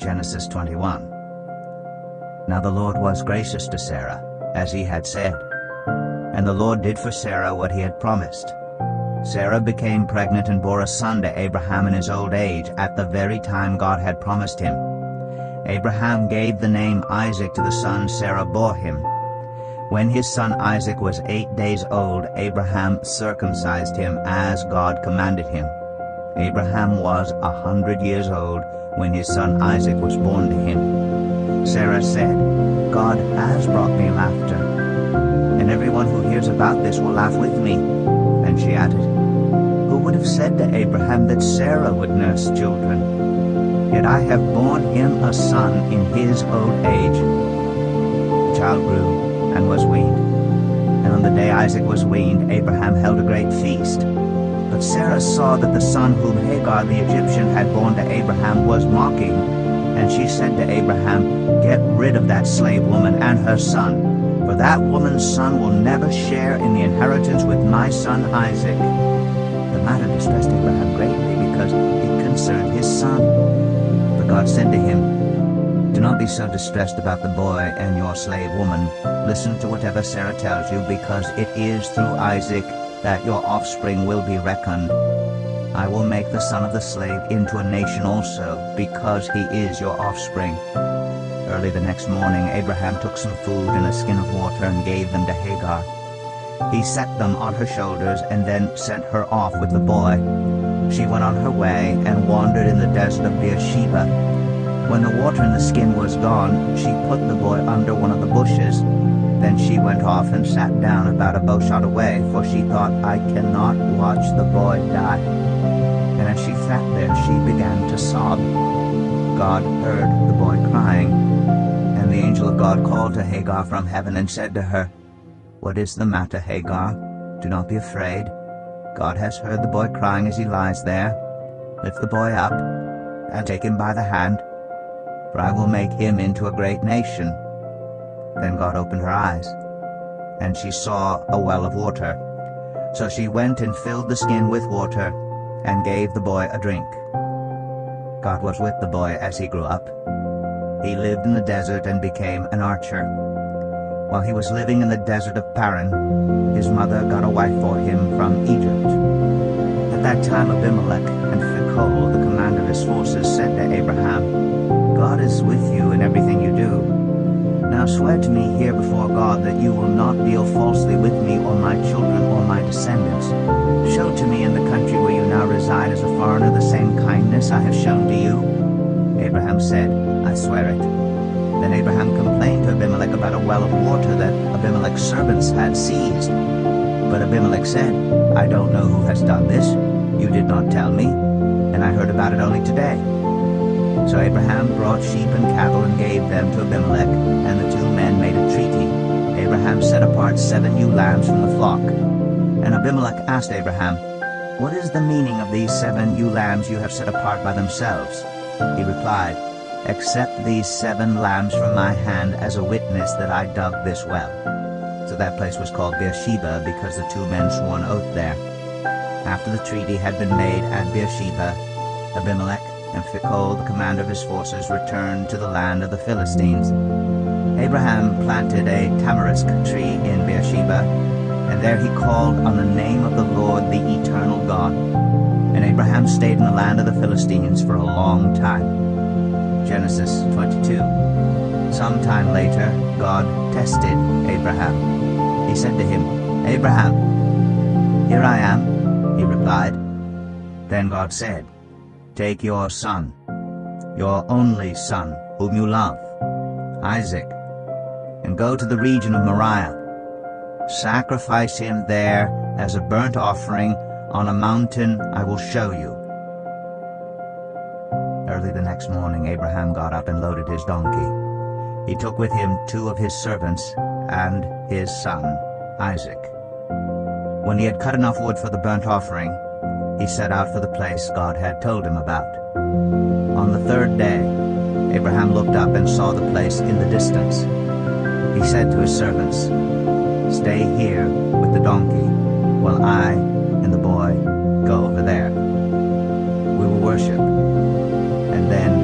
Genesis 21. Now the Lord was gracious to Sarah, as he had said, and the Lord did for Sarah what he had promised. Sarah became pregnant and bore a son to Abraham in his old age, at the very time God had promised him. Abraham gave the name Isaac to the son Sarah bore him. When his son Isaac was 8 days old, Abraham circumcised him as God commanded him. Abraham was 100 years old when his son Isaac was born to him. Sarah said, God has brought me laughter, and everyone who hears about this will laugh with me. And she added, who would have said to Abraham that Sarah would nurse children? Yet I have borne him a son in his old age. The child grew and was weaned. And on the day Isaac was weaned, Abraham held a great feast. But Sarah saw that the son whom Hagar the Egyptian had borne to Abraham was mocking. And she said to Abraham, get rid of that slave woman and her son, for that woman's son will never share in the inheritance with my son Isaac. The matter distressed Abraham greatly, because it concerned his son. But God said to him, do not be so distressed about the boy and your slave woman. Listen to whatever Sarah tells you, because it is through Isaac that your offspring will be reckoned. I will make the son of the slave into a nation also, because he is your offspring. Early the next morning, Abraham took some food and a skin of water and gave them to Hagar. He set them on her shoulders and then sent her off with the boy. She went on her way and wandered in the desert of Beersheba. When the water in the skin was gone, she put the boy under one of the bushes. Then she went off and sat down about a bowshot away, for she thought, I cannot watch the boy die. And as she sat there, she began to sob. God heard the boy crying, and the angel of God called to Hagar from heaven and said to her, what is the matter, Hagar? Do not be afraid. God has heard the boy crying as he lies there. Lift the boy up and take him by the hand, for I will make him into a great nation. Then God opened her eyes, and she saw a well of water. So she went and filled the skin with water, and gave the boy a drink. God was with the boy as he grew up. He lived in the desert and became an archer. While he was living in the desert of Paran, his mother got a wife for him from Egypt. At that time Abimelech and Phicol, the commander of his forces, said to Abraham, God is with you in everything you do. Now swear to me here before God that you will not deal falsely with me or my children or my descendants. Show to me in the country where you now reside as a foreigner the same kindness I have shown to you. Abraham said, I swear it. Then Abraham complained to Abimelech about a well of water that Abimelech's servants had seized. But Abimelech said, I don't know who has done this. You did not tell me, and I heard about it only today. So Abraham brought sheep and cattle and gave them to Abimelech, and the two men made a treaty. Abraham set apart 7 ewe lambs from the flock. And Abimelech asked Abraham, what is the meaning of these 7 ewe lambs you have set apart by themselves? He replied, accept these 7 lambs from my hand as a witness that I dug this well. So that place was called Beersheba, because the 2 men swore an oath there. After the treaty had been made at Beersheba, Abimelech and Phicol, the commander of his forces, returned to the land of the Philistines. Abraham planted a tamarisk tree in Beersheba, and there he called on the name of the Lord, the eternal God. And Abraham stayed in the land of the Philistines for a long time. Genesis 22. Sometime later, God tested Abraham. He said to him, Abraham. Here I am, he replied. Then God said, take your son, your only son, whom you love, Isaac, and go to the region of Moriah. Sacrifice him there as a burnt offering on a mountain I will show you. Early the next morning Abraham got up and loaded his donkey. He took with him 2 of his servants and his son, Isaac. When he had cut enough wood for the burnt offering, he set out for the place God had told him about. On the 3rd day, Abraham looked up and saw the place in the distance. He said to his servants, stay here with the donkey, while I and the boy go over there. We will worship, and then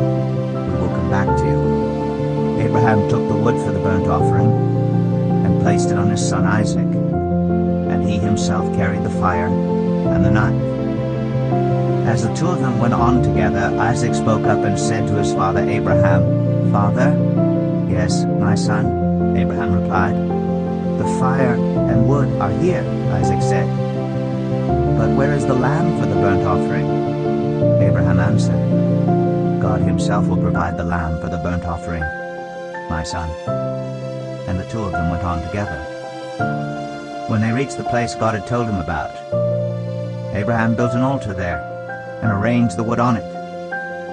we will come back. Abraham took the wood for the burnt offering and placed it on his son Isaac, and he himself carried the fire and the knife. As the two of them went on together, Isaac spoke up and said to his father Abraham, "Father?" "Yes, my son," Abraham replied. "The fire and wood are here," Isaac said. "But where is the lamb for the burnt offering?" Abraham answered, "God himself will provide the lamb for the burnt offering, my son." And the two of them went on together. When they reached the place God had told him about, Abraham built an altar there and arranged the wood on it.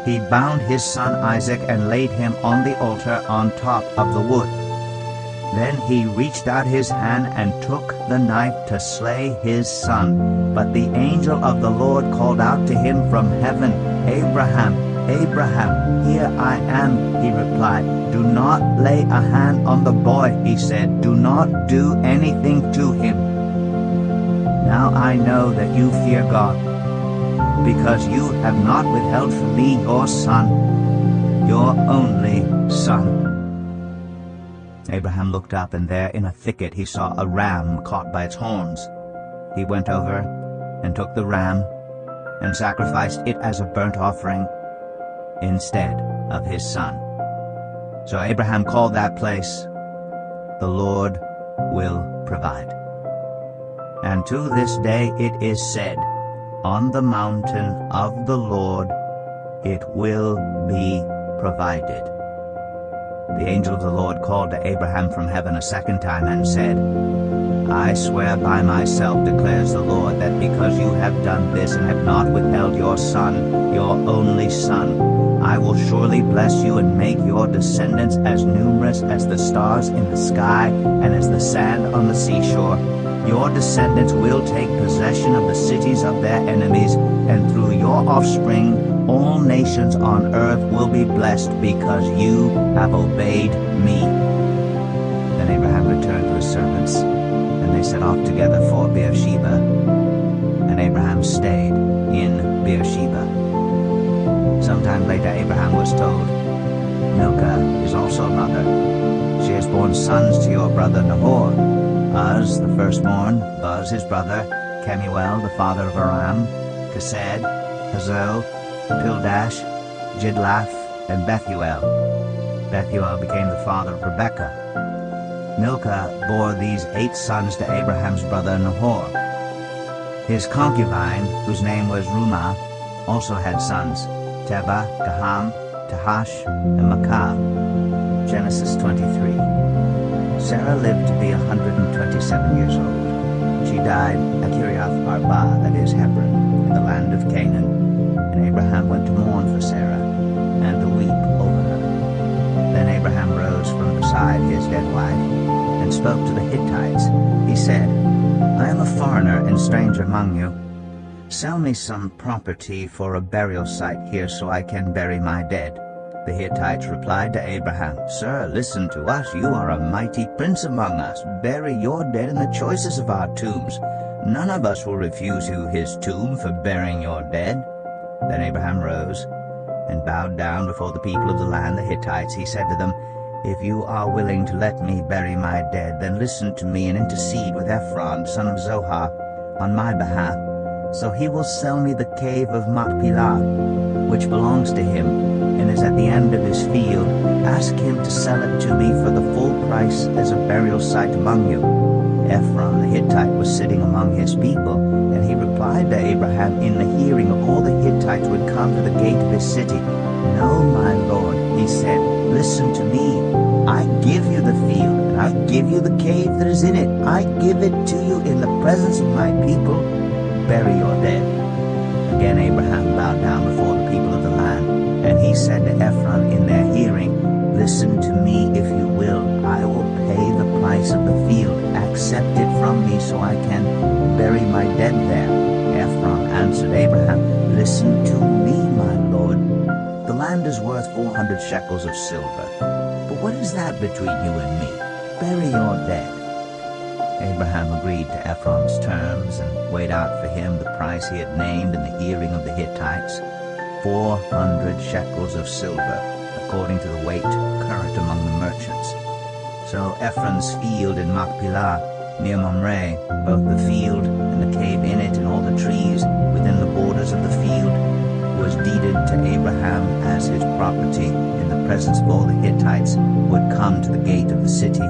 He bound his son Isaac and laid him on the altar on top of the wood. Then he reached out his hand and took the knife to slay his son. But the angel of the Lord called out to him from heaven, "Abraham, Abraham, here I am," he replied. "Do not lay a hand on the boy," he said. "Do not do anything to him. Now I know that you fear God, because you have not withheld from me your son, your only son." Abraham looked up, and there in a thicket he saw a ram caught by its horns. He went over and took the ram and sacrificed it as a burnt offering instead of his son. So Abraham called that place, "The Lord will provide." And to this day it is said, "On the mountain of the Lord it will be provided." The angel of the Lord called to Abraham from heaven a second time and said, "I swear by myself, declares the Lord, that because you have done this and have not withheld your son, your only son, I will surely bless you and make your descendants as numerous as the stars in the sky and as the sand on the seashore. Your descendants will take possession of the cities of their enemies, and through your offspring all nations on earth will be blessed because you have obeyed me." Then Abraham returned to his servants, and they set off together for Beersheba. And Abraham stayed in Beersheba. Sometime later Abraham was told, "Milcah is also a mother. She has borne sons to your brother Nahor, Uz the firstborn, Buz his brother, Kemuel the father of Aram, Kesed, Hazo, Pildash, Jidlaph, and Bethuel." Bethuel became the father of Rebekah. Milcah bore these 8 sons to Abraham's brother Nahor. His concubine, whose name was Rumah, also had sons, Tebah, Gaham, Tahash, and Makkah. Genesis 23. Sarah lived to be 127 years old. She died at Kiriath Arba, that is Hebron, in the land of Canaan. And Abraham went to mourn for Sarah and to weep over her. Then Abraham rose from beside his dead wife and spoke to the Hittites. He said, "I am a foreigner and stranger among you. Sell me some property for a burial site here so I can bury my dead." The Hittites replied to Abraham, "Sir, listen to us. You are a mighty prince among us. Bury your dead in the choicest of our tombs. None of us will refuse you his tomb for burying your dead." Then Abraham rose and bowed down before the people of the land, the Hittites. He said to them, "If you are willing to let me bury my dead, then listen to me and intercede with Ephron, son of Zohar, on my behalf. So he will sell me the cave of Machpelah, which belongs to him, and is at the end of his field. Ask him to sell it to me for the full price as a burial site among you." Ephron the Hittite was sitting among his people, and he replied to Abraham in the hearing of all the Hittites who had come to the gate of his city, "No, my lord," he said, "listen to me. I give you the field, and I give you the cave that is in it. I give it to you in the presence of my people. Bury your dead." Again Abraham bowed down before the people of the land, and he said to Ephron in their hearing, "Listen to me if you will. I will pay the price of the field. Accept it from me so I can bury my dead there." Ephron answered Abraham, "Listen to me, my lord. The land is worth 400 shekels of silver. But what is that between you and me? Bury your dead." Abraham agreed to Ephron's terms and weighed out for him the price he had named in the hearing of the Hittites, 400 shekels of silver, according to the weight current among the merchants merchants. So Ephron's field in Machpelah, near Mamre, both the field and the cave in it and all the trees within the borders of the field, was deeded to Abraham as his property in the presence of all the Hittites who had come to the gate of the city.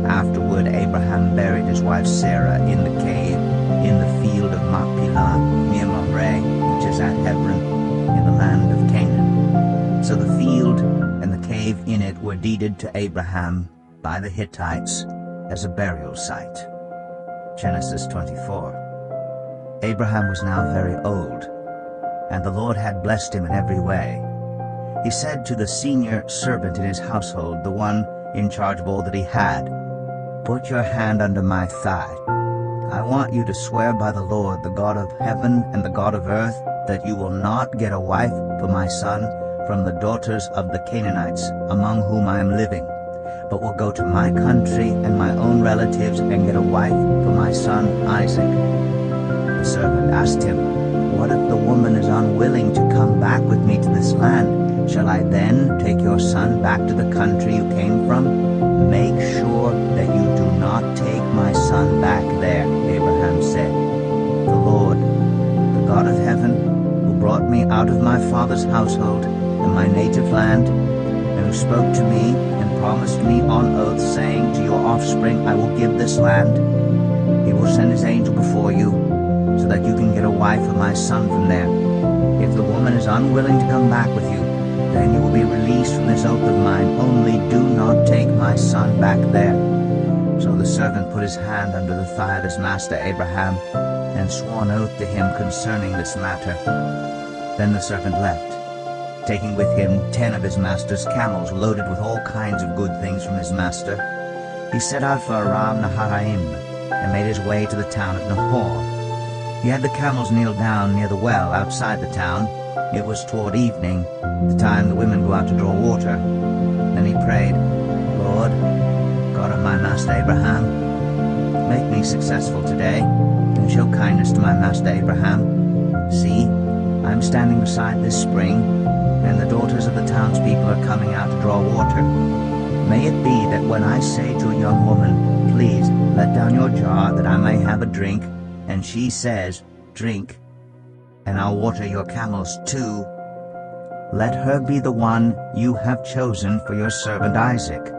Afterward Abraham buried his wife Sarah in the cave in the field of Machpelah, near Mamre, which is at Hebron, in the land of Canaan. So the field and the cave in it were deeded to Abraham by the Hittites as a burial site. Genesis 24. Abraham was now very old, and the Lord had blessed him in every way. He said to the senior servant in his household, the one in charge of all that he had, "Put your hand under my thigh. I want you to swear by the Lord, the God of heaven and the God of earth, that you will not get a wife for my son from the daughters of the Canaanites among whom I am living, but will go to my country and my own relatives and get a wife for my son Isaac." The servant asked him, "What if the woman is unwilling to come back with me to this land? Shall I then take your son back to the country you came from?" "Make sure that you do not take my son back there," Abraham said. "The Lord, the God of heaven, who brought me out of my father's household and my native land, and who spoke to me and promised me on oath, saying, 'To your offspring I will give this land,' he will send his angel before you, so that you can get a wife for my son from there. If the woman is unwilling to come back with you, then you will be released from this oath of mine. Only do not take my son back there." So the servant put his hand under the thigh of his master Abraham, and swore an oath to him concerning this matter. Then the servant left, taking with him 10 of his master's camels loaded with all kinds of good things from his master. He set out for Aram Naharaim, and made his way to the town of Nahor. He had the camels kneel down near the well outside the town. It was toward evening, the time the women go out to draw water. Then he prayed, "Lord, God of my master Abraham, make me successful today, and show kindness to my master Abraham. See, I am standing beside this spring, and the daughters of the townspeople are coming out to draw water. May it be that when I say to a young woman, 'Please let down your jar that I may have a drink,' and she says, 'Drink, and I'll water your camels too,' let her be the one you have chosen for your servant Isaac.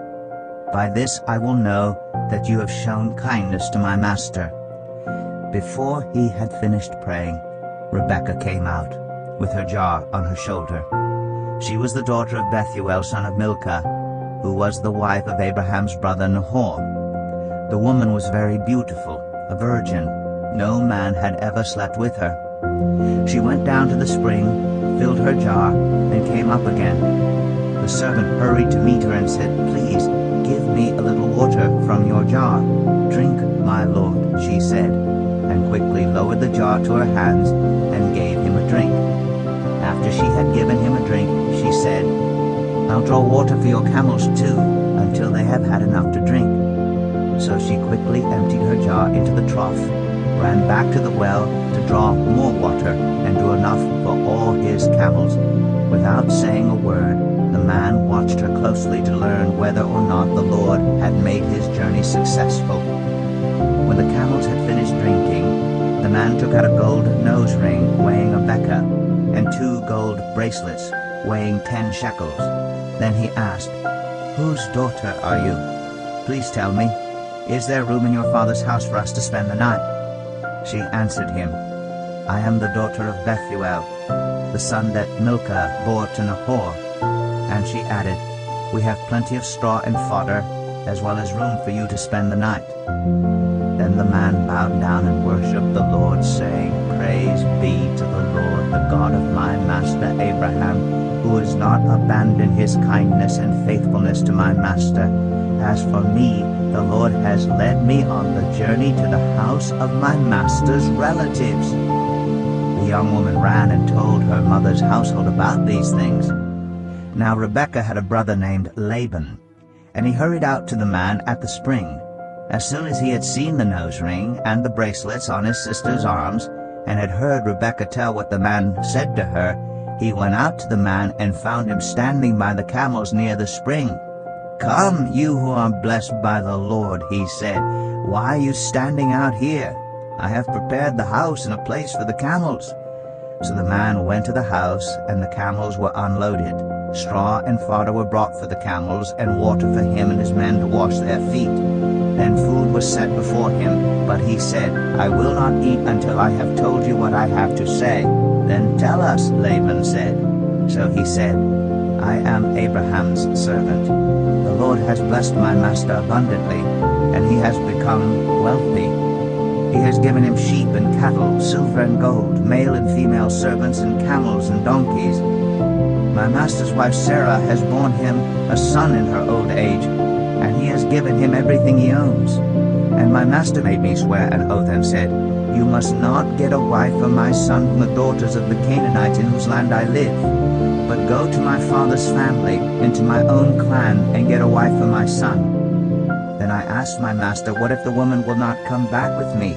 By this I will know that you have shown kindness to my master." Before he had finished praying, Rebekah came out, with her jar on her shoulder. She was the daughter of Bethuel, son of Milcah, who was the wife of Abraham's brother Nahor. The woman was very beautiful, a virgin. No man had ever slept with her. She went down to the spring, filled her jar, and came up again. The servant hurried to meet her and said, "Please, give me a little water from your jar." "Drink, my lord," she said, and quickly lowered the jar to her hands and gave him a drink. After she had given him a drink, she said, "I'll draw water for your camels too, until they have had enough to drink." So she quickly emptied her jar into the trough, ran back to the well to draw more water, and drew enough for all his camels. Without saying a word, the man watched her closely to learn whether or not the Lord had made his journey successful. When the camels had finished drinking, the man took out a gold nose ring weighing a beka, and 2 gold bracelets weighing 10 shekels. Then he asked, "Whose daughter are you? Please tell me, is there room in your father's house for us to spend the night?" She answered him, "I am the daughter of Bethuel, the son that Milcah bore to Nahor." And she added, "We have plenty of straw and fodder, as well as room for you to spend the night." Then the man bowed down and worshipped the Lord, saying, "Praise be to the Lord, the God of my master Abraham, who has not abandoned his kindness and faithfulness to my master. As for me, the Lord has led me on the journey to the house of my master's relatives." The young woman ran and told her mother's household about these things. Now Rebekah had a brother named Laban, and he hurried out to the man at the spring. As soon as he had seen the nose ring and the bracelets on his sister's arms, and had heard Rebekah tell what the man said to her, he went out to the man and found him standing by the camels near the spring. "Come, you who are blessed by the Lord," he said. "Why are you standing out here? I have prepared the house and a place for the camels." So the man went to the house, and the camels were unloaded. Straw and fodder were brought for the camels, and water for him and his men to wash their feet. Then food was set before him, but he said, "I will not eat until I have told you what I have to say." "Then tell us," Laban said. So he said, "I am Abraham's servant. The Lord has blessed my master abundantly, and he has become wealthy. He has given him sheep and cattle, silver and gold, male and female servants, and camels and donkeys. My master's wife Sarah has borne him a son in her old age, and he has given him everything he owns. And my master made me swear an oath and said, 'You must not get a wife for my son from the daughters of the Canaanites in whose land I live, but go to my father's family, into my own clan, and get a wife for my son.' Then I asked my master, 'What if the woman will not come back with me?'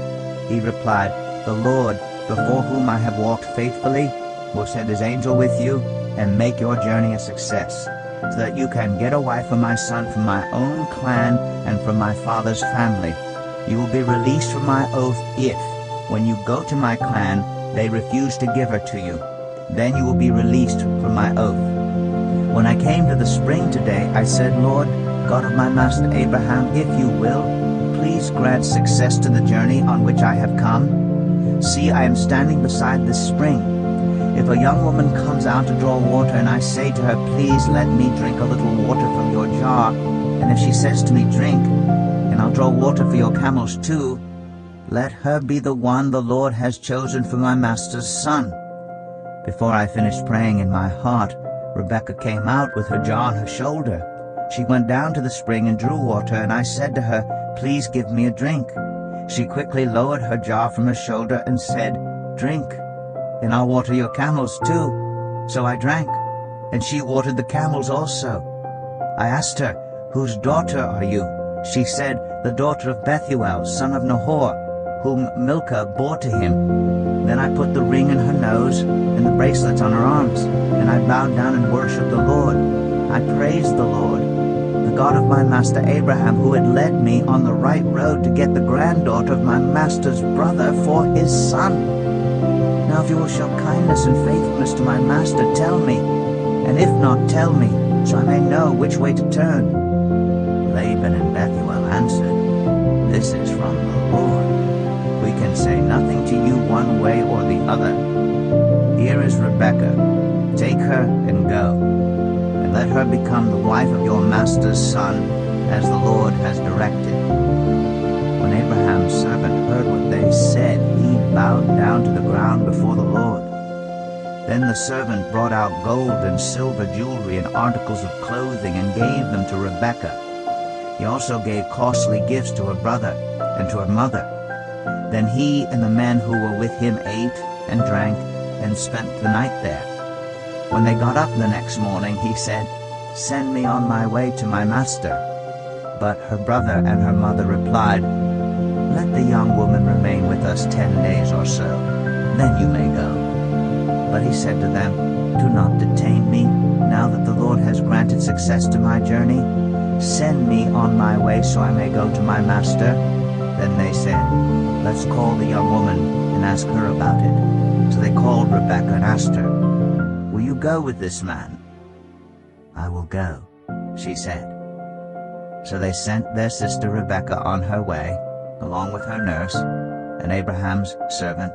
He replied, 'The Lord, before whom I have walked faithfully, will send his angel with you and make your journey a success, so that you can get a wife for my son from my own clan and from my father's family. You will be released from my oath if, when you go to my clan, they refuse to give her to you. Then you will be released from my oath.' When I came to the spring today, I said, 'Lord, God of my master Abraham, if you will, please grant success to the journey on which I have come. See, I am standing beside this spring. If a young woman comes out to draw water, and I say to her, "Please let me drink a little water from your jar," and if she says to me, "Drink, and I'll draw water for your camels too," let her be the one the Lord has chosen for my master's son." Before I finished praying in my heart, Rebekah came out with her jar on her shoulder. She went down to the spring and drew water, and I said to her, "Please give me a drink." She quickly lowered her jar from her shoulder and said, "Drink, and I'll water your camels too." So I drank, and she watered the camels also. I asked her, "Whose daughter are you?" She said, "The daughter of Bethuel, son of Nahor, whom Milcah bore to him." Then I put the ring in her nose and the bracelets on her arms, and I bowed down and worshipped the Lord. I praised the Lord, the God of my master Abraham, who had led me on the right road to get the granddaughter of my master's brother for his son. Now if you will show kindness and faithfulness to my master, tell me, and if not, tell me, so I may know which way to turn." Laban and Bethuel answered, "This is from the Lord. We can say nothing to you one way or the other. Here is Rebekah. Take her and go, and let her become the wife of your master's son, as the Lord has directed." When Abraham's servant heard what they said, he bowed down to the ground before the Lord. Then the servant brought out gold and silver jewelry and articles of clothing and gave them to Rebekah. He also gave costly gifts to her brother and to her mother. Then he and the men who were with him ate and drank and spent the night there. When they got up the next morning, he said, "Send me on my way to my master." But her brother and her mother replied, "Let the young woman remain with us 10 days or so, then you may go." But he said to them, "Do not detain me, now that the Lord has granted success to my journey. Send me on my way so I may go to my master." Then they said, "Let's call the young woman and ask her about it." So they called Rebekah and asked her, "Will you go with this man?" "I will go," she said. So they sent their sister Rebekah on her way, along with her nurse, and Abraham's servant,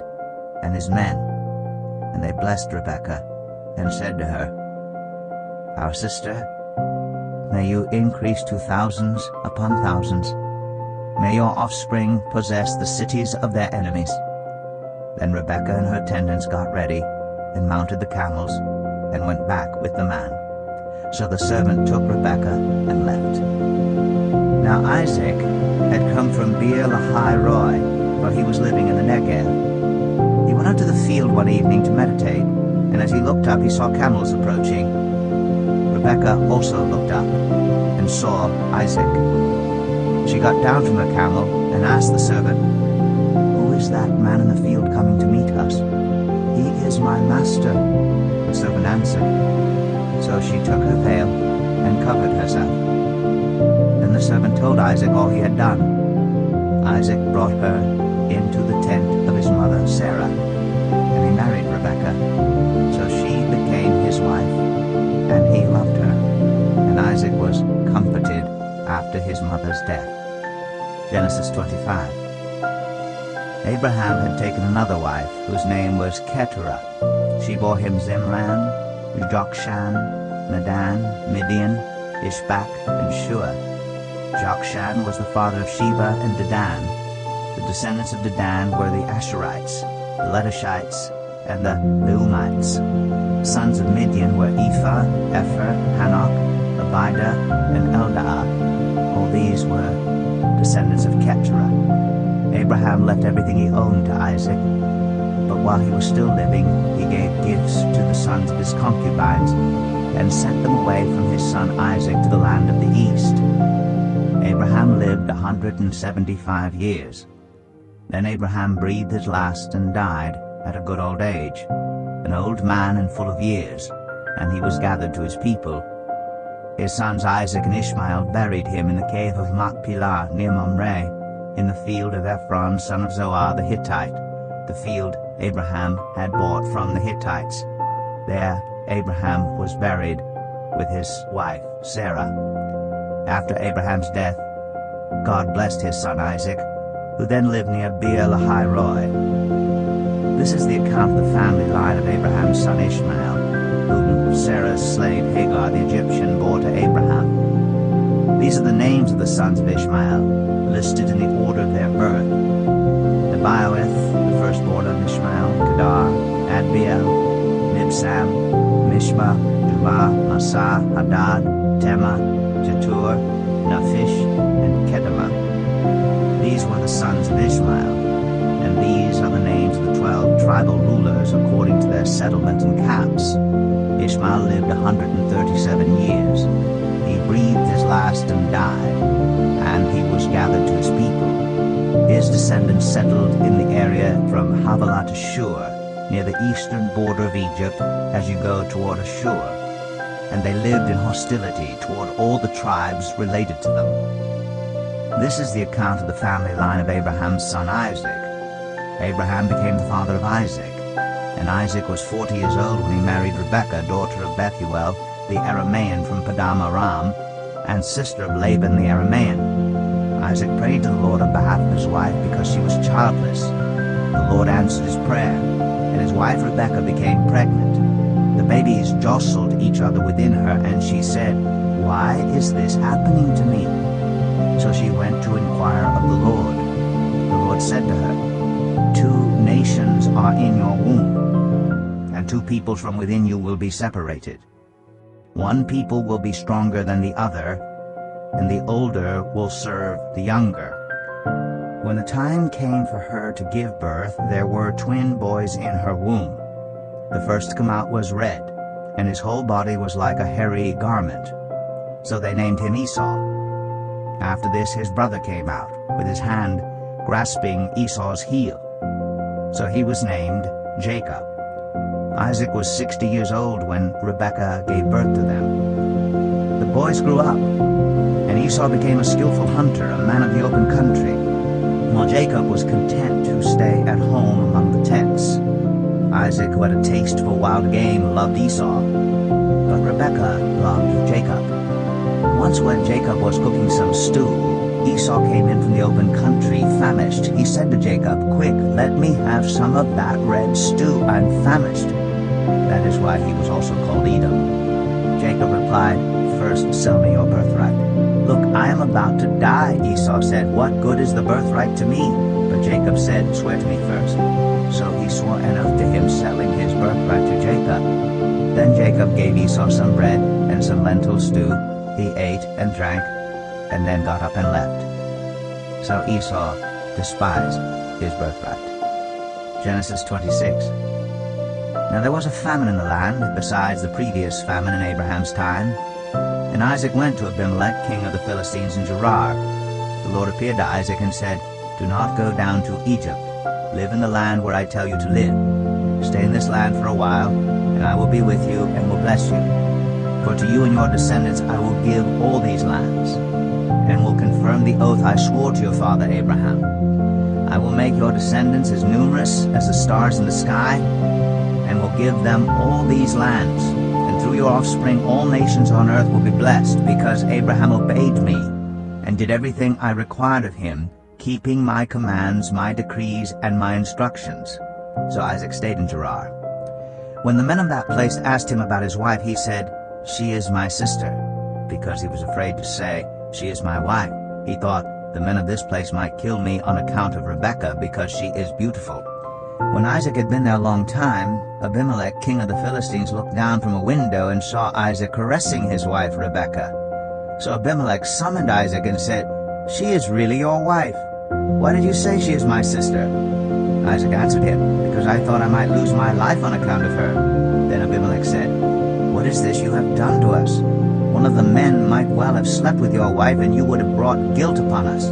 and his men. And they blessed Rebekah, and said to her, "Our sister, may you increase to thousands upon thousands. May your offspring possess the cities of their enemies." Then Rebekah and her attendants got ready, and mounted the camels, and went back with the man. So the servant took Rebekah and left. Now Isaac had come from Beer Lahai Roi, for he was living in the Negev. He went out to the field one evening to meditate, and as he looked up he saw camels approaching. Rebekah also looked up, and saw Isaac. She got down from her camel, and asked the servant, "Who is that man in the field coming to meet us?" "He is my master," the servant answered. So she took her veil and covered herself. servant told Isaac all he had done. Isaac brought her into the tent of his mother Sarah, and he married Rebekah. So she became his wife, and he loved her. And Isaac was comforted after his mother's death. Genesis 25. Abraham had taken another wife, whose name was Keturah. She bore him Zimran, Jokshan, Medan, Midian, Ishbak, and Shua. Jokshan was the father of Sheba and Dedan. The descendants of Dedan were the Asherites, the Letushites, and the Leumites. The sons of Midian were Ephah, Epher, Hanok, Abida, and Eldaah. All these were descendants of Keturah. Abraham left everything he owned to Isaac, but while he was still living, he gave gifts to the sons of his concubines and sent them away from his son Isaac to the land of the east. Abraham lived 175 years. Then Abraham breathed his last and died at a good old age, an old man and full of years, and he was gathered to his people. His sons Isaac and Ishmael buried him in the cave of Machpelah near Mamre, in the field of Ephron son of Zoar the Hittite, the field Abraham had bought from the Hittites. There Abraham was buried with his wife Sarah. After Abraham's death, God blessed his son Isaac, who then lived near Beer-lahai-roi. This is the account of the family line of Abraham's son Ishmael, whom Sarah's slave Hagar the Egyptian bore to Abraham. These are the names of the sons of Ishmael, listed in the order of their birth: Nebaioth, the firstborn of Ishmael, Kedar, Adbeel, Mibsam, Mishma, Dumah, Massa, Hadad, Tema, Jetur, Naphish, and Kedemah. These were the sons of Ishmael, and these are the names of the 12 tribal rulers according to their settlement and camps. Ishmael lived 137 years. He breathed his last and died, and he was gathered to his people. His descendants settled in the area from Havilah to Shur, near the eastern border of Egypt as you go toward Ashur, and they lived in hostility toward all the tribes related to them. This is the account of the family line of Abraham's son Isaac. Abraham became the father of Isaac, and Isaac was 40 years old when he married Rebekah, daughter of Bethuel, the Aramean from Padan Aram, and sister of Laban the Aramean. Isaac prayed to the Lord on behalf of his wife because she was childless. The Lord answered his prayer, and his wife Rebekah became pregnant. The babies jostled each other within her, and she said, "Why is this happening to me?" So she went to inquire of the Lord. The Lord said to her, "Two nations are in your womb, and two peoples from within you will be separated. One people will be stronger than the other, and the older will serve the younger." When the time came for her to give birth, there were twin boys in her womb. The first to come out was red, and his whole body was like a hairy garment. So they named him Esau. After this his brother came out, with his hand grasping Esau's heel. So he was named Jacob. Isaac was 60 years old when Rebekah gave birth to them. The boys grew up, and Esau became a skillful hunter, a man of the open country, while Jacob was content to stay at home among the tents. Isaac, who had a taste for wild game, loved Esau, but Rebekah loved Jacob. Once when Jacob was cooking some stew, Esau came in from the open country, famished. He said to Jacob, "Quick, let me have some of that red stew. I'm famished." That is why he was also called Edom. Jacob replied, "First sell me your birthright." "Look, I am about to die," Esau said. "What good is the birthright to me?" But Jacob said, "Swear to me first." So he swore an oath to him, selling his birthright to Jacob. Then Jacob gave Esau some bread and some lentil stew. He ate and drank, and then got up and left. So Esau despised his birthright. Genesis 26. Now there was a famine in the land, besides the previous famine in Abraham's time. And Isaac went to Abimelech, king of the Philistines, in Gerar. The Lord appeared to Isaac and said, "Do not go down to Egypt. Live in the land where I tell you to live. Stay in this land for a while, and I will be with you and will bless you. For to you and your descendants I will give all these lands, and will confirm the oath I swore to your father Abraham. I will make your descendants as numerous as the stars in the sky, and will give them all these lands. And through your offspring all nations on earth will be blessed, because Abraham obeyed me and did everything I required of him, keeping my commands, my decrees, and my instructions. So Isaac stayed in Gerar. When the men of that place asked him about his wife, he said, "She is my sister," because he was afraid to say, "She is my wife." He thought, "The men of this place might kill me on account of Rebekah, because she is beautiful." When Isaac had been there a long time, Abimelech, king of the Philistines, looked down from a window and saw Isaac caressing his wife Rebekah. So Abimelech summoned Isaac and said, "She is really your wife. Why did you say she is my sister?" Isaac answered him, "Because I thought I might lose my life on account of her." Then Abimelech said, "What is this you have done to us? One of the men might well have slept with your wife, and you would have brought guilt upon us."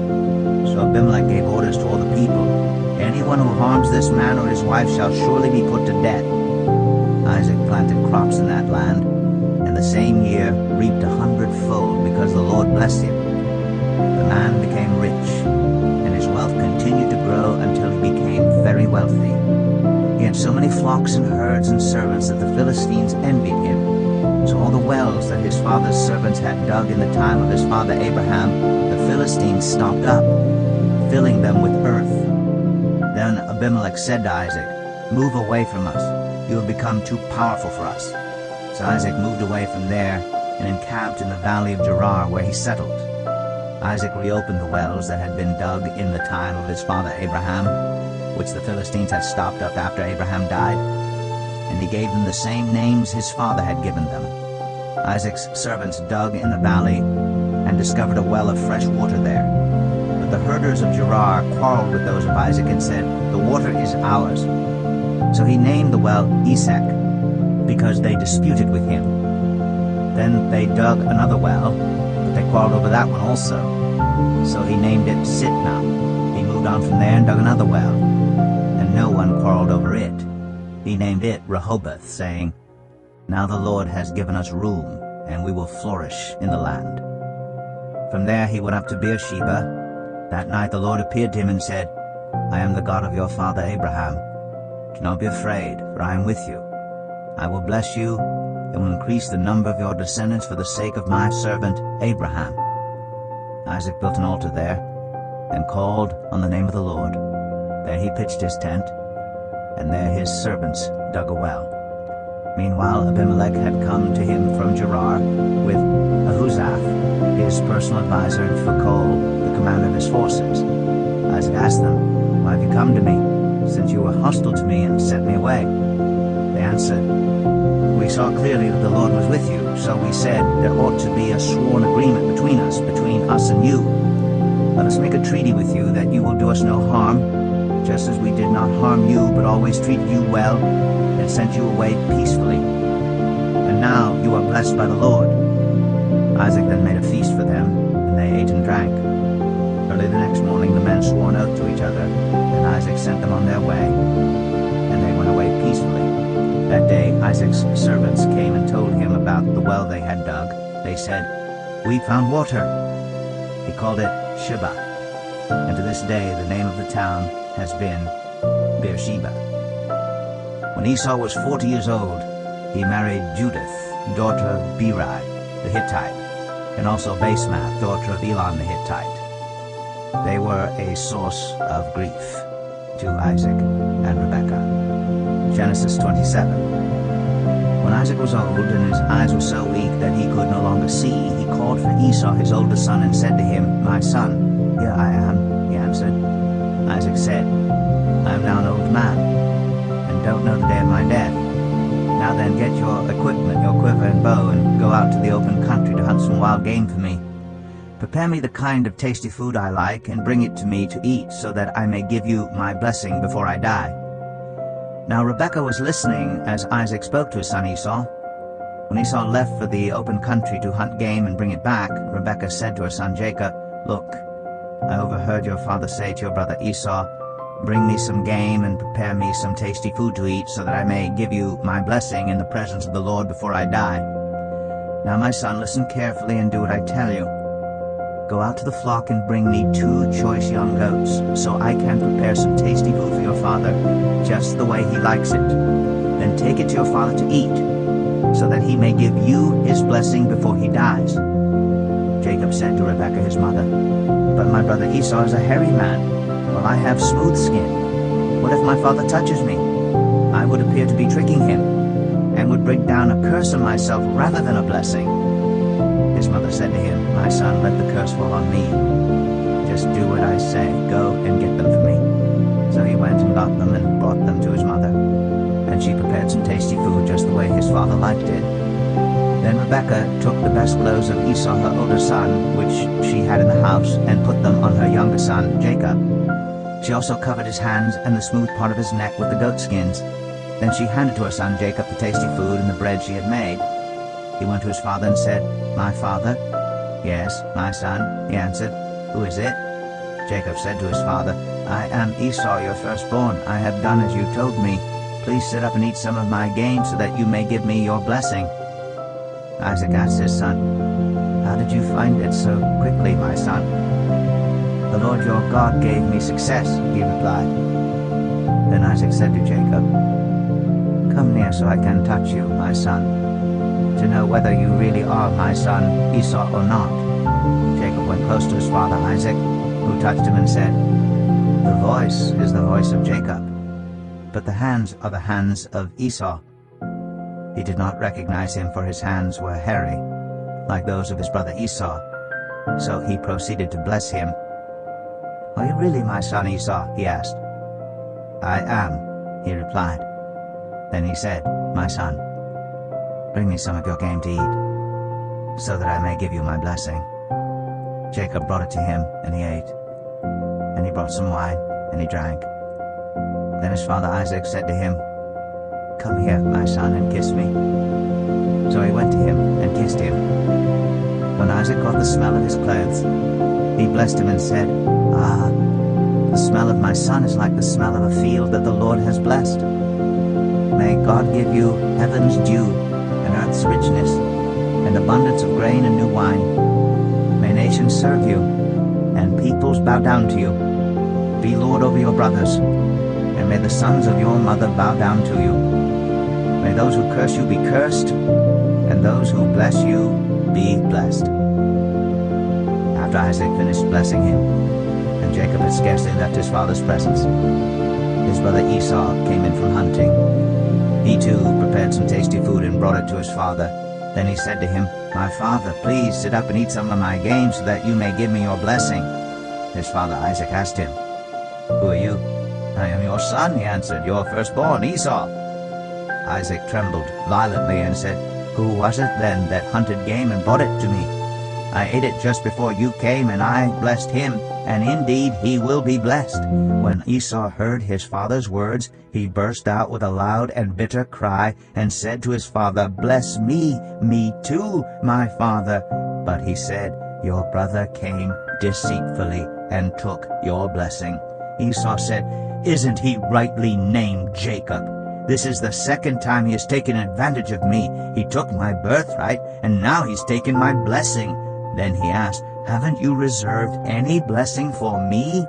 So Abimelech gave orders to all the people, "Anyone who harms this man or his wife shall surely be put to death." Isaac planted crops in that land, and the same year reaped 100-fold, because the Lord blessed him. The man became rich, and his wealth continued to grow until he became very wealthy. He had so many flocks and herds and servants that the Philistines envied him. So all the wells that his father's servants had dug in the time of his father Abraham, the Philistines stopped up, filling them with earth. Then Abimelech said to Isaac, "Move away from us. You have become too powerful for us." So Isaac moved away from there and encamped in the valley of Gerar, where he settled. Isaac reopened the wells that had been dug in the time of his father Abraham, which the Philistines had stopped up after Abraham died, and he gave them the same names his father had given them. Isaac's servants dug in the valley and discovered a well of fresh water there. But the herders of Gerar quarreled with those of Isaac and said, "The water is ours." So he named the well Esek, because they disputed with him. Then they dug another well, but they quarreled over that one also. So he named it Sitnah. He moved on from there and dug another well, and no one quarreled over it. He named it Rehoboth, saying, "Now the Lord has given us room, and we will flourish in the land." From there he went up to Beersheba. That night the Lord appeared to him and said, "I am the God of your father Abraham. Do not be afraid, for I am with you. I will bless you and will increase the number of your descendants for the sake of my servant Abraham." Isaac built an altar there and called on the name of the Lord. There he pitched his tent, and there his servants dug a well. Meanwhile Abimelech had come to him from Gerar with Ahuzzath, his personal advisor, and Phicol, the commander of his forces. Isaac asked them, "Why have you come to me, since you were hostile to me and sent me away?" They answered, "We saw clearly that the Lord was with you, so we said there ought to be a sworn agreement between us and you. Let us make a treaty with you that you will do us no harm, just as we did not harm you, but always treated you well and sent you away peacefully. And now you are blessed by the Lord." Isaac then made a feast for them, and they ate and drank. Early the next morning the men swore an oath to each other, and Isaac sent them on their way, and they went away peacefully. That day Isaac's servants came and told him about the well they had dug. They said, "We found water." He called it Sheba, and to this day the name of the town has been Beersheba. When Esau was 40 years old, he married Judith, daughter of Beeri the Hittite, and also Basemath, daughter of Elon the Hittite. They were a source of grief to Isaac and Rebekah. Genesis 27. When Isaac was old and his eyes were so weak that he could no longer see, he called for Esau his oldest son and said to him, "My son." "Here I am," he answered. Isaac said, "I am now an old man, and don't know the day of my death. Now then, get your equipment, your quiver and bow, and go out to the open country to hunt some wild game for me. Prepare me the kind of tasty food I like, and bring it to me to eat, so that I may give you my blessing before I die." Now Rebekah was listening as Isaac spoke to his son Esau. When Esau left for the open country to hunt game and bring it back, Rebekah said to her son Jacob, "Look, I overheard your father say to your brother Esau, 'Bring me some game and prepare me some tasty food to eat, so that I may give you my blessing in the presence of the Lord before I die. Now my son, listen carefully and do what I tell you. Go out to the flock and bring me 2 choice young goats, so I can prepare some tasty food for your father, just the way he likes it. Then take it to your father to eat, so that he may give you his blessing before he dies." Jacob said to Rebekah his mother, "But my brother Esau is a hairy man, while I have smooth skin. What if my father touches me? I would appear to be tricking him, and would bring down a curse on myself rather than a blessing." His mother said to him, "My son, let the curse fall on me. Just do what I say. Go and get them for me." So he went and got them and brought them to his mother, and she prepared some tasty food just the way his father liked it. Then Rebekah took the best clothes of Esau her older son, which she had in the house, and put them on her younger son, Jacob. She also covered his hands and the smooth part of his neck with the goat skins. Then she handed to her son Jacob the tasty food and the bread she had made. He went to his father and said, "My father?" "Yes, my son," he answered. "Who is it?" Jacob said to his father, "I am Esau, your firstborn. I have done as you told me. Please sit up and eat some of my game so that you may give me your blessing." Isaac asked his son, "How did you find it so quickly, my son?" "The Lord your God gave me success," he replied. Then Isaac said to Jacob, "Come near so I can touch you, my son, to know whether you really are my son Esau or not." Jacob went close to his father Isaac, who touched him and said, "The voice is the voice of Jacob, but the hands are the hands of Esau." He did not recognize him, for his hands were hairy, like those of his brother Esau. So he proceeded to bless him. "Are you really my son Esau?" he asked. "I am," he replied. Then he said, "My son, bring me some of your game to eat, so that I may give you my blessing." Jacob brought it to him, and he ate. And he brought some wine, and he drank. Then his father Isaac said to him, "Come here, my son, and kiss me." So he went to him and kissed him. When Isaac got the smell of his clothes, he blessed him and said, "Ah, the smell of my son is like the smell of a field that the Lord has blessed. May God give you heaven's dew and earth's richness, and abundance of grain and new wine. May nations serve you, and peoples bow down to you. Be Lord over your brothers, and may the sons of your mother bow down to you. May those who curse you be cursed, and those who bless you be blessed." After Isaac finished blessing him, and Jacob had scarcely left his father's presence, his brother Esau came in from hunting. He too prepared some tasty food and brought it to his father. Then he said to him, "My father, please sit up and eat some of my game so that you may give me your blessing." His father Isaac asked him, "Who are you?" "I am your son," he answered, "your firstborn, Esau." Isaac trembled violently and said, "Who was it then that hunted game and brought it to me? I ate it just before you came, and I blessed him, and indeed he will be blessed." When Esau heard his father's words, he burst out with a loud and bitter cry, and said to his father, "Bless me too, my father." But he said, "Your brother came deceitfully and took your blessing." Esau said, "Isn't he rightly named Jacob? This is the second time he has taken advantage of me. He took my birthright, and now he's taken my blessing." Then he asked, "Haven't you reserved any blessing for me?"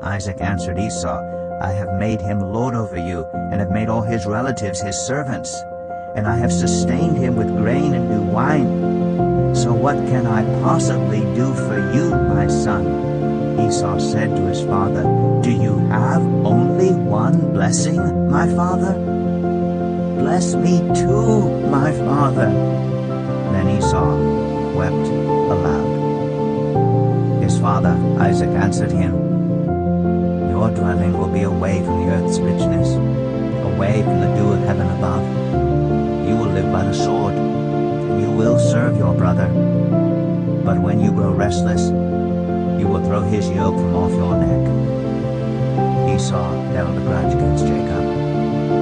Isaac answered Esau, "I have made him lord over you, and have made all his relatives his servants, and I have sustained him with grain and new wine. So what can I possibly do for you, my son?" Esau said to his father, "Do you have only one blessing, my father? Bless me too, my father." Then Esau wept aloud. His father Isaac answered him, "Your dwelling will be away from the earth's richness, away from the dew of heaven above. You will live by the sword, and you will serve your brother. But when you grow restless, you will throw his yoke from off your neck." Esau held a grudge against Jacob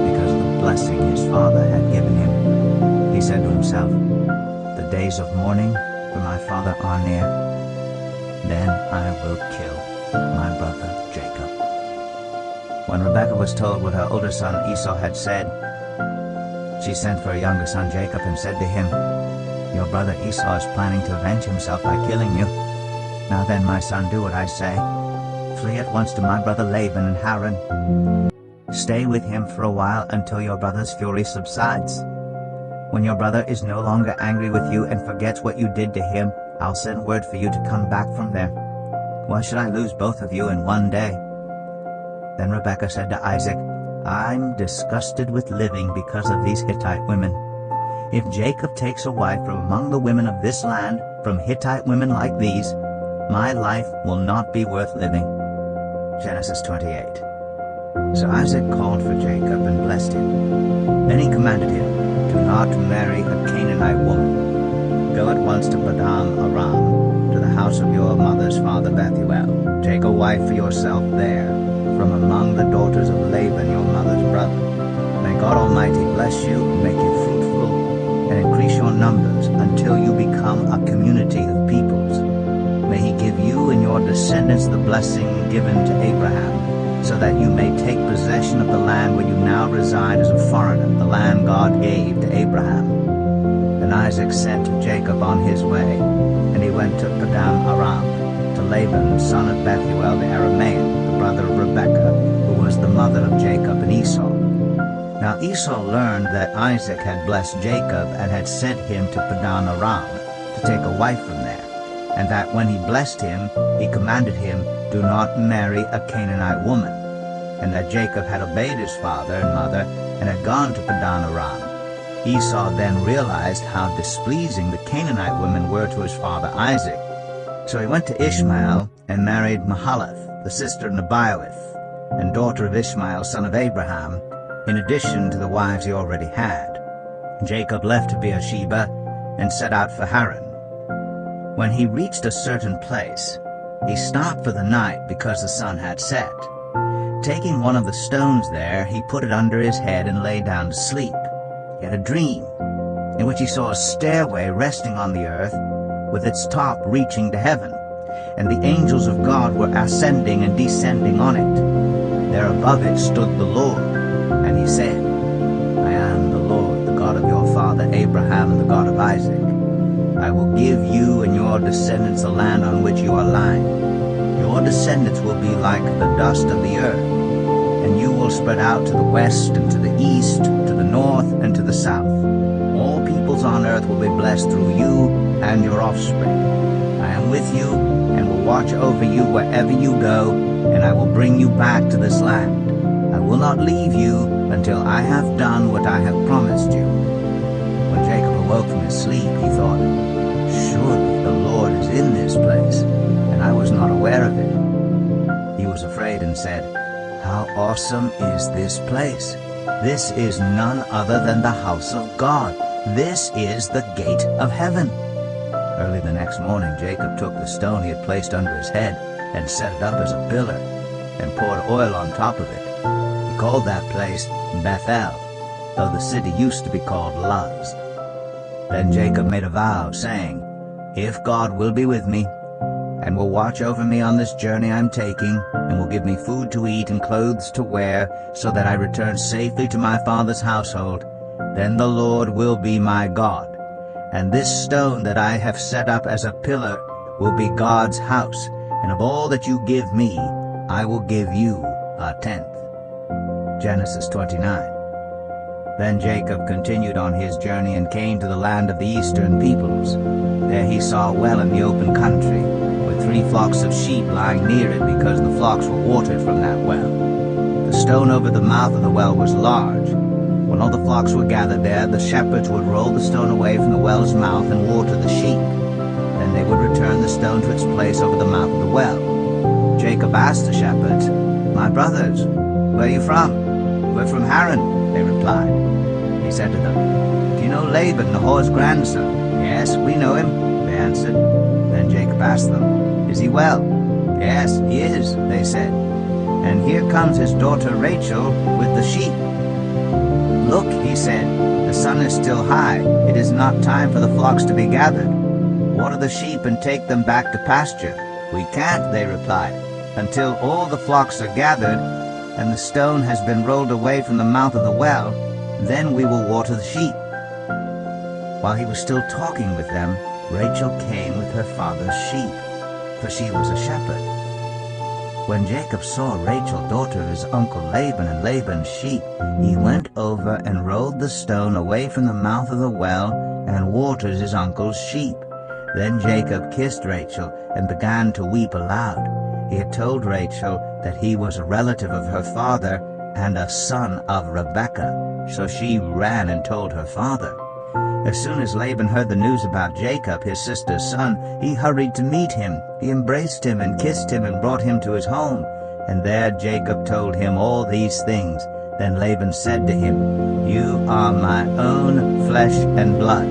because of the blessing his father had given him. He said to himself, "The days of mourning for my father are near. Then I will kill my brother Jacob." When Rebekah was told what her older son Esau had said, she sent for her younger son Jacob and said to him, "Your brother Esau is planning to avenge himself by killing you. Now then, my son, do what I say. Flee at once to my brother Laban in Haran. Stay with him for a while until your brother's fury subsides. When your brother is no longer angry with you and forgets what you did to him, I'll send word for you to come back from there. Why should I lose both of you in one day?" Then Rebekah said to Isaac, "I'm disgusted with living because of these Hittite women. If Jacob takes a wife from among the women of this land, from Hittite women like these, my life will not be worth living." Genesis 28. So Isaac called for Jacob and blessed him. Then he commanded him, "Do not marry a Canaanite woman. Go at once to Padan Aram, to the house of your mother's father Bethuel. Take a wife for yourself there, from among the daughters of Laban your mother's brother. May God Almighty bless you and make you fruitful, and increase your numbers until you become a community of peoples. May he give you and your descendants the blessing given to Abraham, so that you may take possession of the land where you now reside as a foreigner, the land God gave to Abraham." Then Isaac sent Jacob on his way, and he went to Padan Aram, to Laban, son of Bethuel the Aramean, the brother of Rebekah, who was the mother of Jacob and Esau. Now Esau learned that Isaac had blessed Jacob and had sent him to Padan Aram to take a wife from there, and that when he blessed him, he commanded him, "Do not marry a Canaanite woman," and that Jacob had obeyed his father and mother and had gone to Padan Aram. Esau then realized how displeasing the Canaanite women were to his father Isaac. So he went to Ishmael and married Mahalath, the sister of Nebaioth, and daughter of Ishmael, son of Abraham, in addition to the wives he already had. Jacob left Beersheba and set out for Haran. When he reached a certain place, he stopped for the night because the sun had set. Taking one of the stones there, he put it under his head and lay down to sleep. He had a dream, in which he saw a stairway resting on the earth, with its top reaching to heaven, and the angels of God were ascending and descending on it. There above it stood the Lord, and he said, "I am the Lord, the God of your father Abraham and the God of Isaac. I will give you and your descendants the land on which you are lying. Your descendants will be like the dust of the earth, and you will spread out to the west and to the east, to the north and to the south. All peoples on earth will be blessed through you and your offspring. I am with you and will watch over you wherever you go, and I will bring you back to this land. I will not leave you until I have done what I have promised you." When Jacob awoke from his sleep, he thought, "Surely the Lord is in this place, and I was not aware of it." He was afraid and said, "How awesome is this place! This is none other than the house of God. This is the gate of heaven." Early the next morning, Jacob took the stone he had placed under his head and set it up as a pillar, and poured oil on top of it. He called that place Bethel, though the city used to be called Luz. Then Jacob made a vow, saying, "If God will be with me, and will watch over me on this journey I'm taking, and will give me food to eat and clothes to wear, so that I return safely to my father's household, then the Lord will be my God, and this stone that I have set up as a pillar will be God's house, and of all that you give me, I will give you a tenth." Genesis 29. Then Jacob continued on his journey and came to the land of the eastern peoples. There he saw a well in the open country, with 3 flocks of sheep lying near it, because the flocks were watered from that well. The stone over the mouth of the well was large. When all the flocks were gathered there, the shepherds would roll the stone away from the well's mouth and water the sheep. Then they would return the stone to its place over the mouth of the well. Jacob asked the shepherds, "My brothers, where are you from?" "We're from Haran," they replied. He said to them, "Do you know Laban, Nahor's grandson?" "Yes, we know him," they answered. Then Jacob asked them, "Is he well?" "Yes, he is," they said. "And here comes his daughter Rachel with the sheep." "Look," he said, "the sun is still high. It is not time for the flocks to be gathered. Water the sheep and take them back to pasture." "We can't," they replied, "until all the flocks are gathered and the stone has been rolled away from the mouth of the well. Then we will water the sheep." While he was still talking with them, Rachel came with her father's sheep. for she was a shepherd. When Jacob saw Rachel, daughter of his uncle Laban, and Laban's sheep, he went over and rolled the stone away from the mouth of the well and watered his uncle's sheep. Then Jacob kissed Rachel and began to weep aloud. He had told Rachel that he was a relative of her father and a son of Rebekah. So she ran and told her father. As soon as Laban heard the news about Jacob, his sister's son, he hurried to meet him. He embraced him and kissed him and brought him to his home. And there Jacob told him all these things. Then Laban said to him, "You are my own flesh and blood."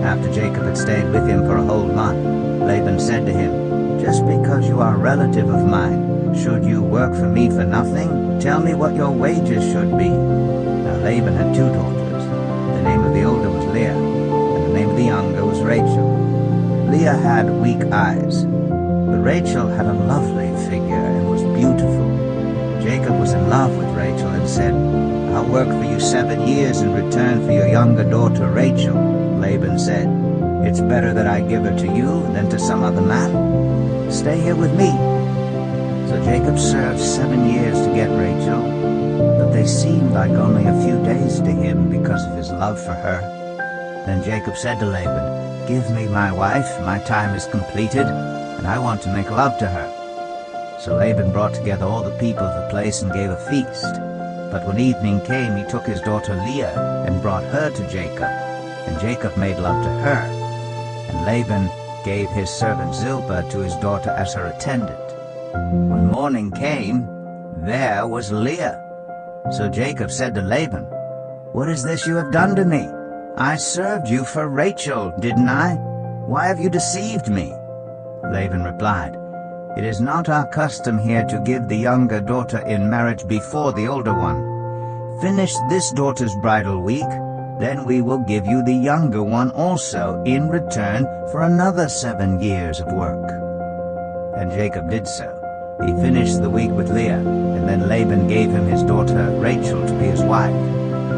After Jacob had stayed with him for a whole month, Laban said to him, "Just because you are a relative of mine, should you work for me for nothing? Tell me what your wages should be." Now Laban had 2 daughters. The name of the older was Leah, and the name of the younger was Rachel. Leah had weak eyes, but Rachel had a lovely figure and was beautiful. Jacob was in love with Rachel and said, "I'll work for you 7 years in return for your younger daughter Rachel." Laban said, "It's better that I give her to you than to some other man. Stay here with me." So Jacob served 7 years to get Rachel, but they seemed like only a few days to him because of his love for her. Then Jacob said to Laban, "Give me my wife, my time is completed, and I want to make love to her." So Laban brought together all the people of the place and gave a feast. But when evening came, he took his daughter Leah and brought her to Jacob, and Jacob made love to her. And Laban gave his servant Zilpah to his daughter as her attendant. When morning came, there was Leah. So Jacob said to Laban, "What is this you have done to me? I served you for Rachel, didn't I? Why have you deceived me?" Laban replied, "It is not our custom here to give the younger daughter in marriage before the older one. Finish this daughter's bridal week, then we will give you the younger one also in return for another 7 years of work." And Jacob did so. He finished the week with Leah, and then Laban gave him his daughter Rachel to be his wife.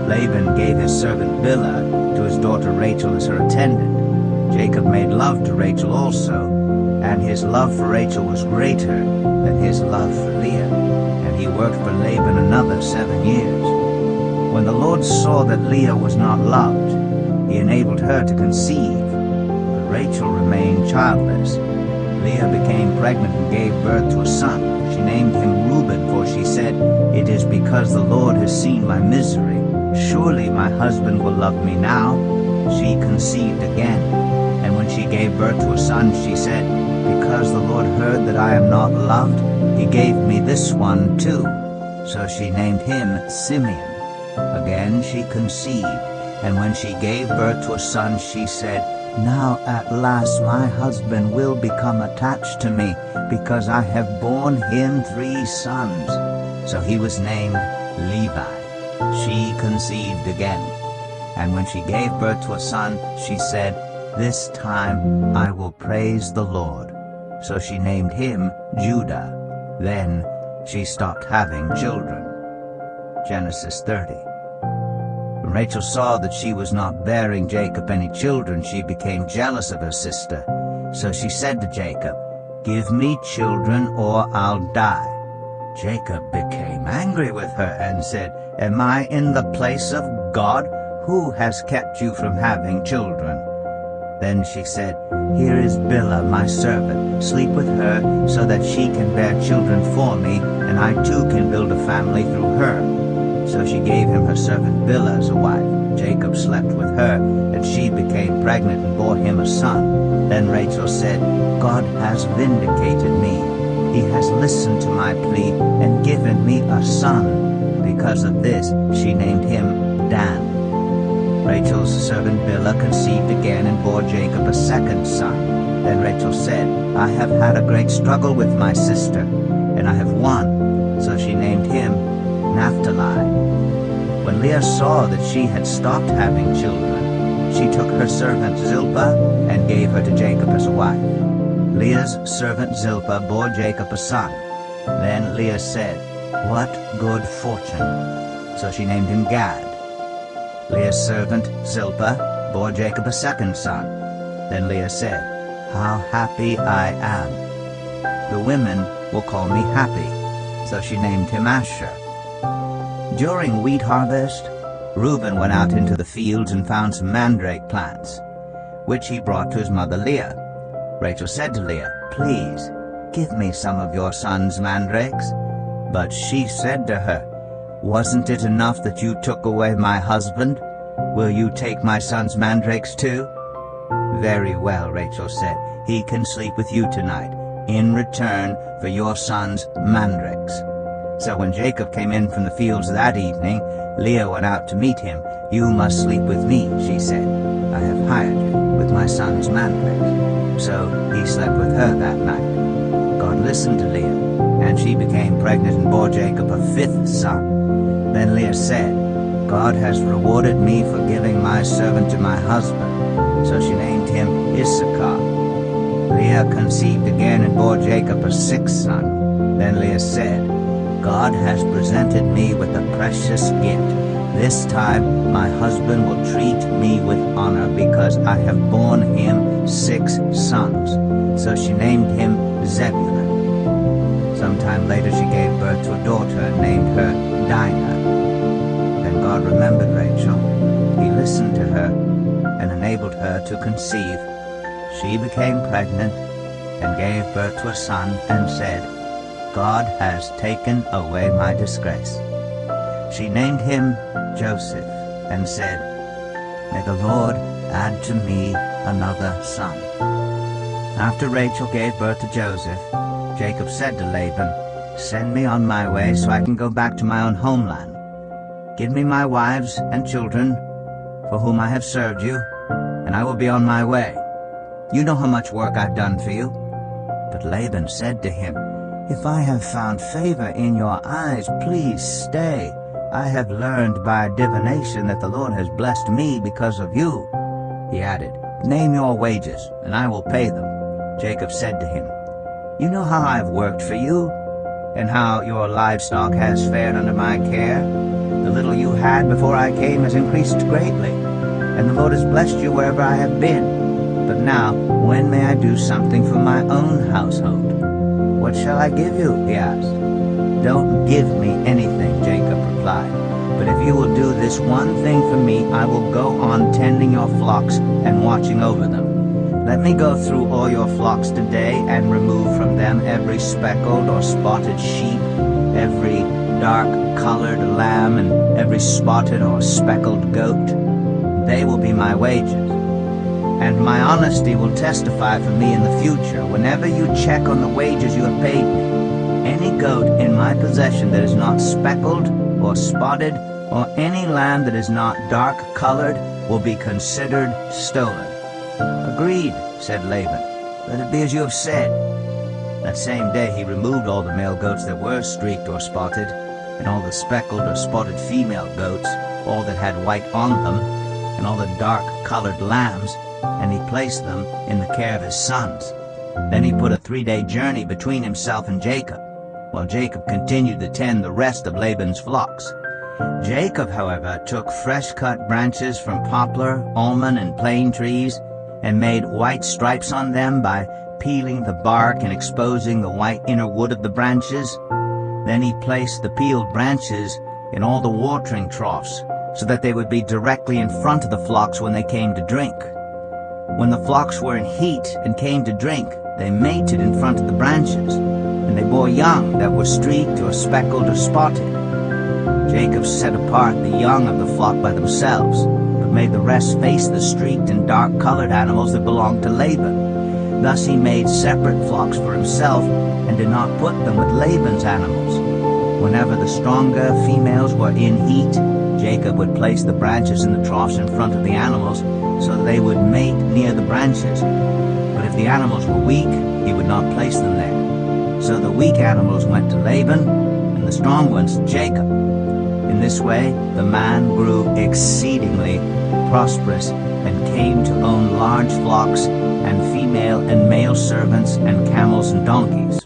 Laban gave his servant Bilhah to his daughter Rachel as her attendant. Jacob made love to Rachel also, and his love for Rachel was greater than his love for Leah, and he worked for Laban another 7 years. When the Lord saw that Leah was not loved, he enabled her to conceive, but Rachel remained childless. Leah became pregnant and gave birth to a son. She named him Reuben, for she said, "It is because the Lord has seen my misery. Surely my husband will love me now." She conceived again, and when she gave birth to a son, she said, "Because the Lord heard that I am not loved, he gave me this one too." So she named him Simeon. Again she conceived, and when she gave birth to a son, she said, "Now at last my husband will become attached to me, because I have borne him 3 sons." So he was named Levi. She conceived again, and when she gave birth to a son, she said, "This time I will praise the Lord." So she named him Judah. Then she stopped having children. Genesis 30. When Rachel saw that she was not bearing Jacob any children, she became jealous of her sister. So she said to Jacob, "Give me children or I'll die." Jacob became angry with her and said, "Am I in the place of God? Who has kept you from having children?" Then she said, "Here is Bilhah, my servant. Sleep with her so that she can bear children for me, and I too can build a family through her." So she gave him her servant Bilhah as a wife. Jacob slept with her, and she became pregnant and bore him a son. Then Rachel said, "God has vindicated me. He has listened to my plea and given me a son." Because of this, she named him Dan. Rachel's servant Bilhah conceived again and bore Jacob a second son. Then Rachel said, "I have had a great struggle with my sister, and I have won." So she named him Naphtali. When Leah saw that she had stopped having children, she took her servant Zilpah and gave her to Jacob as a wife. Leah's servant Zilpah bore Jacob a son. Then Leah said, "What good fortune!" So she named him Gad. Leah's servant Zilpah bore Jacob a second son. Then Leah said, "How happy I am! The women will call me happy. So she named him Asher. During wheat harvest, Reuben went out into the fields and found some mandrake plants, which he brought to his mother Leah. Rachel said to Leah, "Please, give me some of your son's mandrakes." But she said to her, "Wasn't it enough that you took away my husband? Will you take my son's mandrakes too?" "Very well," Rachel said, "he can sleep with you tonight, in return for your son's mandrakes." So when Jacob came in from the fields that evening, Leah went out to meet him. "You must sleep with me," she said. "I have hired you with my son's mandrakes." So he slept with her that night. God listened to Leah, and she became pregnant and bore Jacob a fifth son. Then Leah said, "God has rewarded me for giving my servant to my husband." So she named him Issachar. Leah conceived again and bore Jacob a sixth son. Then Leah said, "God has presented me with a precious gift. This time my husband will treat me with honor because I have borne him 6 sons." So she named him Zebulun. Sometime later she gave birth to a daughter and named her Dinah. Then God remembered Rachel. He listened to her and enabled her to conceive. She became pregnant and gave birth to a son and said, "God has taken away my disgrace." She named him Joseph and said, "May the Lord add to me another son." After Rachel gave birth to Joseph, Jacob said to Laban, "Send me on my way so I can go back to my own homeland. Give me my wives and children, for whom I have served you, and I will be on my way. You know how much work I've done for you." But Laban said to him, "If I have found favor in your eyes, please stay. I have learned by divination that the Lord has blessed me because of you." He added, "Name your wages, and I will pay them." Jacob said to him, "You know how I've worked for you, and how your livestock has fared under my care. The little you had before I came has increased greatly, and the Lord has blessed you wherever I have been. But now, when may I do something for my own household?" "What shall I give you?" he asked. "Don't give me anything," Jacob replied. "But if you will do this one thing for me, I will go on tending your flocks and watching over them. Let me go through all your flocks today and remove from them every speckled or spotted sheep, every dark-colored lamb, and every spotted or speckled goat. They will be my wages. And my honesty will testify for me in the future whenever you check on the wages you have paid me. Any goat in my possession that is not speckled or spotted, or any lamb that is not dark-colored, will be considered stolen." "Agreed," said Laban. "Let it be as you have said." That same day he removed all the male goats that were streaked or spotted, and all the speckled or spotted female goats, all that had white on them, and all the dark-colored lambs, and he placed them in the care of his sons. Then he put a 3-day journey between himself and Jacob, while Jacob continued to tend the rest of Laban's flocks. Jacob, however, took fresh-cut branches from poplar, almond, and plane trees, and made white stripes on them by peeling the bark and exposing the white inner wood of the branches. Then he placed the peeled branches in all the watering troughs, so that they would be directly in front of the flocks when they came to drink. When the flocks were in heat and came to drink, they mated in front of the branches, and they bore young that were streaked or speckled or spotted. Jacob set apart the young of the flock by themselves, but made the rest face the streaked and dark-colored animals that belonged to Laban. Thus he made separate flocks for himself, and did not put them with Laban's animals. Whenever the stronger females were in heat, Jacob would place the branches in the troughs in front of the animals, so that they would mate near the branches. But if the animals were weak, he would not place them there. So the weak animals went to Laban, and the strong ones to Jacob. In this way the man grew exceedingly prosperous, and came to own large flocks, and female and male servants, and camels and donkeys.